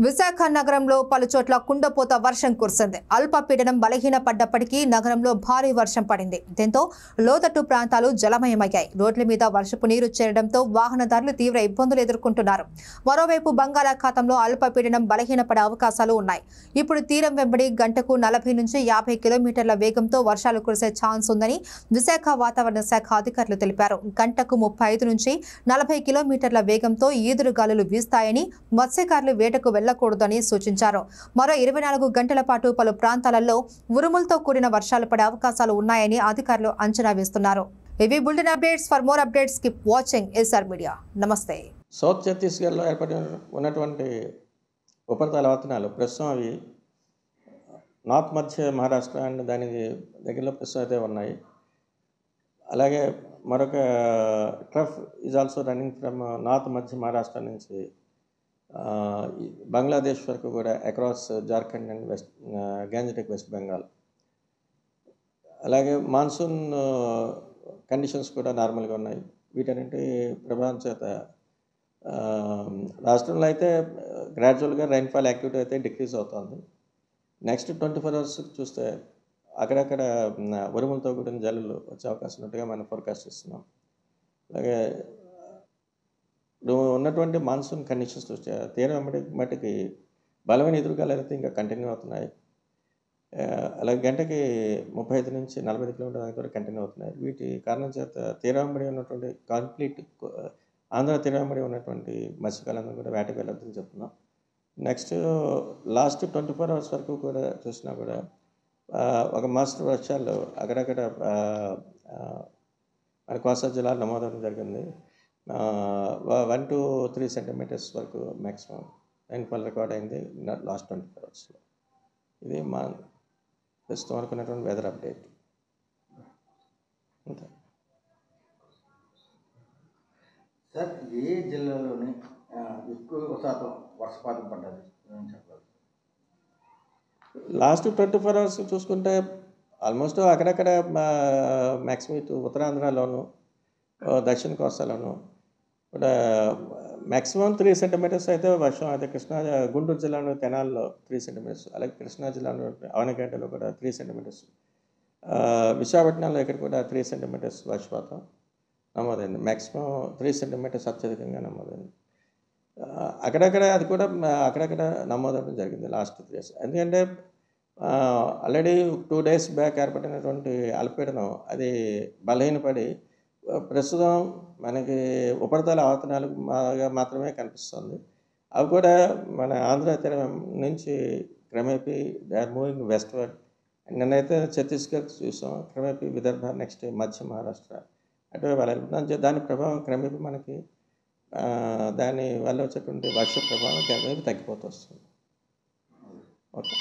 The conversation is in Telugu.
విశాఖ నగరంలో పలుచోట్ల కుండపోత వర్షం కురిసింది. అల్పపీడనం బలహీనపడ్డప్పటికీ నగరంలో భారీ వర్షం పడింది. దీంతో లోతట్టు ప్రాంతాలు జలమయమయ్యాయి. రోడ్ల మీద వర్షపు నీరు చేరడంతో వాహనదారులు తీవ్ర ఇబ్బందులు ఎదుర్కొంటున్నారు. మరోవైపు బంగాళాఖాతంలో అల్పపీడనం బలహీనపడే అవకాశాలు ఉన్నాయి. ఇప్పుడు తీరం వెంబడి గంటకు 40 నుంచి 50 కిలోమీటర్ల వేగంతో వర్షాలు కురిసే ఛాన్స్ ఉందని విశాఖ వాతావరణ శాఖ అధికారులు తెలిపారు. గంటకు 35 నుంచి 40 కిలోమీటర్ల వేగంతో ఈదురుగాలులు వీస్తాయని, మత్స్యకారులు వేటకు వెళ్లకూడదని సూచించారు. మరో 24 గంటల పాటు పలు ప్రాంతాలలో ఉరుములతో కూడిన వర్షాలు పడే అవకాశాలు ఉన్నాయని అధికారులు అంచనా వేస్తున్నారు. ఇవి bulletin updates. For more updates keep watching SR media. నమస్తే. సౌత్ ఛత్తీస్గఢ్లో ఏర్పడి ఉన్నటువంటి ఉపరితల ఆవర్తనాలు ప్రస్తుతం అవి నార్త్ మధ్య మహారాష్ట్ర అండ్ దానికి దగ్గరలో ప్రస్తుతం అయితే ఉన్నాయి. అలాగే మరొక trough is also running from north మధ్య మహారాష్ట్ర నుంచి బంగ్లాదేశ్ వరకు కూడా across Jharkhand and Gangetic west Bengal. అలాగే మాన్సూన్ కండిషన్స్ కూడా నార్మల్గా ఉన్నాయి. వీటన్నింటి ప్రభావం చేత రాష్ట్రంలో అయితే గ్రాడ్యువల్గా రైన్ఫాల్ యాక్టివిటీ అయితే డిక్రీజ్ అవుతుంది. నెక్స్ట్ 24 అవర్స్ చూస్తే అక్కడక్కడ ఉరుములతో కూడిన జల్లులు వచ్చే అవకాశం ఉన్నట్టుగా మనం ఫోర్కాస్ట్ ఇస్తున్నాం. అలాగే ఉన్నటువంటి మాన్సూన్ కండిషన్స్ చూస్తే తీరం మట్టికి బలమైన ఎదురుగాలు అయితే ఇంకా కంటిన్యూ అవుతున్నాయి. అలాగే గంటకి 35 నుంచి 45 కిలోమీటర్ల వరకు కంటిన్యూ అవుతున్నాయి. వీటి కారణం చేత తీరంబడి ఉన్నటువంటి కంప్లీట్ ఆంధ్ర తీరంబడి ఉన్నటువంటి మత్స్యకారులందరూ కూడా వేటకు వెళ్ళొద్దని చెప్తున్నాం. నెక్స్ట్ లాస్ట్ 24 అవర్స్ వరకు కూడా చూసినా కూడా ఒక మాస్టర్ వర్షాలు అక్కడక్కడ మన కోస్తా జిల్లాలో నమోదవడం జరిగింది. 1 to 3 సెంటీమీటర్స్ వరకు మ్యాక్సిమం రైన్ఫాల్ రికార్డ్ అయింది లాస్ట్ 24 అవర్స్లో. ఇది మా ప్రస్తుతం అనుకున్నటువంటి వెదర్ అప్డేట్. అంతే సార్. ఏ జిల్లాలోని ఎక్కువ శాతం వర్షపాతం పడ్డది చెప్పాలి? లాస్ట్ 24 అవర్స్ చూసుకుంటే ఆల్మోస్ట్ అక్కడక్కడ మ్యాక్సిమం ఇటు ఉత్తరాంధ్రలోను దక్షిణ కోస్తాలోను కూడా మ్యాక్సిమం 3 సెంటీమీటర్స్ అయితే వర్షం అయితే గుంటూరు జిల్లాలో తెనాల్లో 3 సెంటీమీటర్స్, అలాగే కృష్ణా జిల్లాలో అవనగడ్డలో కూడా 3 సెంటీమీటర్స్, విశాఖపట్నంలో ఇక్కడ కూడా 3 సెంటీమీటర్స్ వర్షపాతం నమోదైంది. మ్యాక్సిమం 3 సెంటీమీటర్స్ అత్యధికంగా నమోదైంది. అక్కడక్కడ అది కూడా అక్కడక్కడ నమోదవడం జరిగింది లాస్ట్ 3 days. ఎందుకంటే ఆల్రెడీ 2 days బ్యాక్ ఏర్పడినటువంటి అల్పపీడనం అది బలహీనపడి ప్రస్తుతం మనకి ఉపరితల ఆవర్తనాలు మాత్రమే కనిపిస్తుంది. అవి కూడా మన ఆంధ్ర తీరం నుంచి క్రమేపీ దే ఆర్ మూవింగ్ వెస్ట్వర్డ్. నిన్నైతే ఛత్తీస్గఢ్ చూసాం, క్రమేపీ విదర్భ, నెక్స్ట్ మధ్య మహారాష్ట్ర అటువైపు వెళ్ళాలి. దాని ప్రభావం క్రమేపీ మనకి దాని వల్ల వచ్చేటువంటి వర్ష ప్రభావం క్రమేపీ తగ్గిపోతూ వస్తుంది. ఓకే.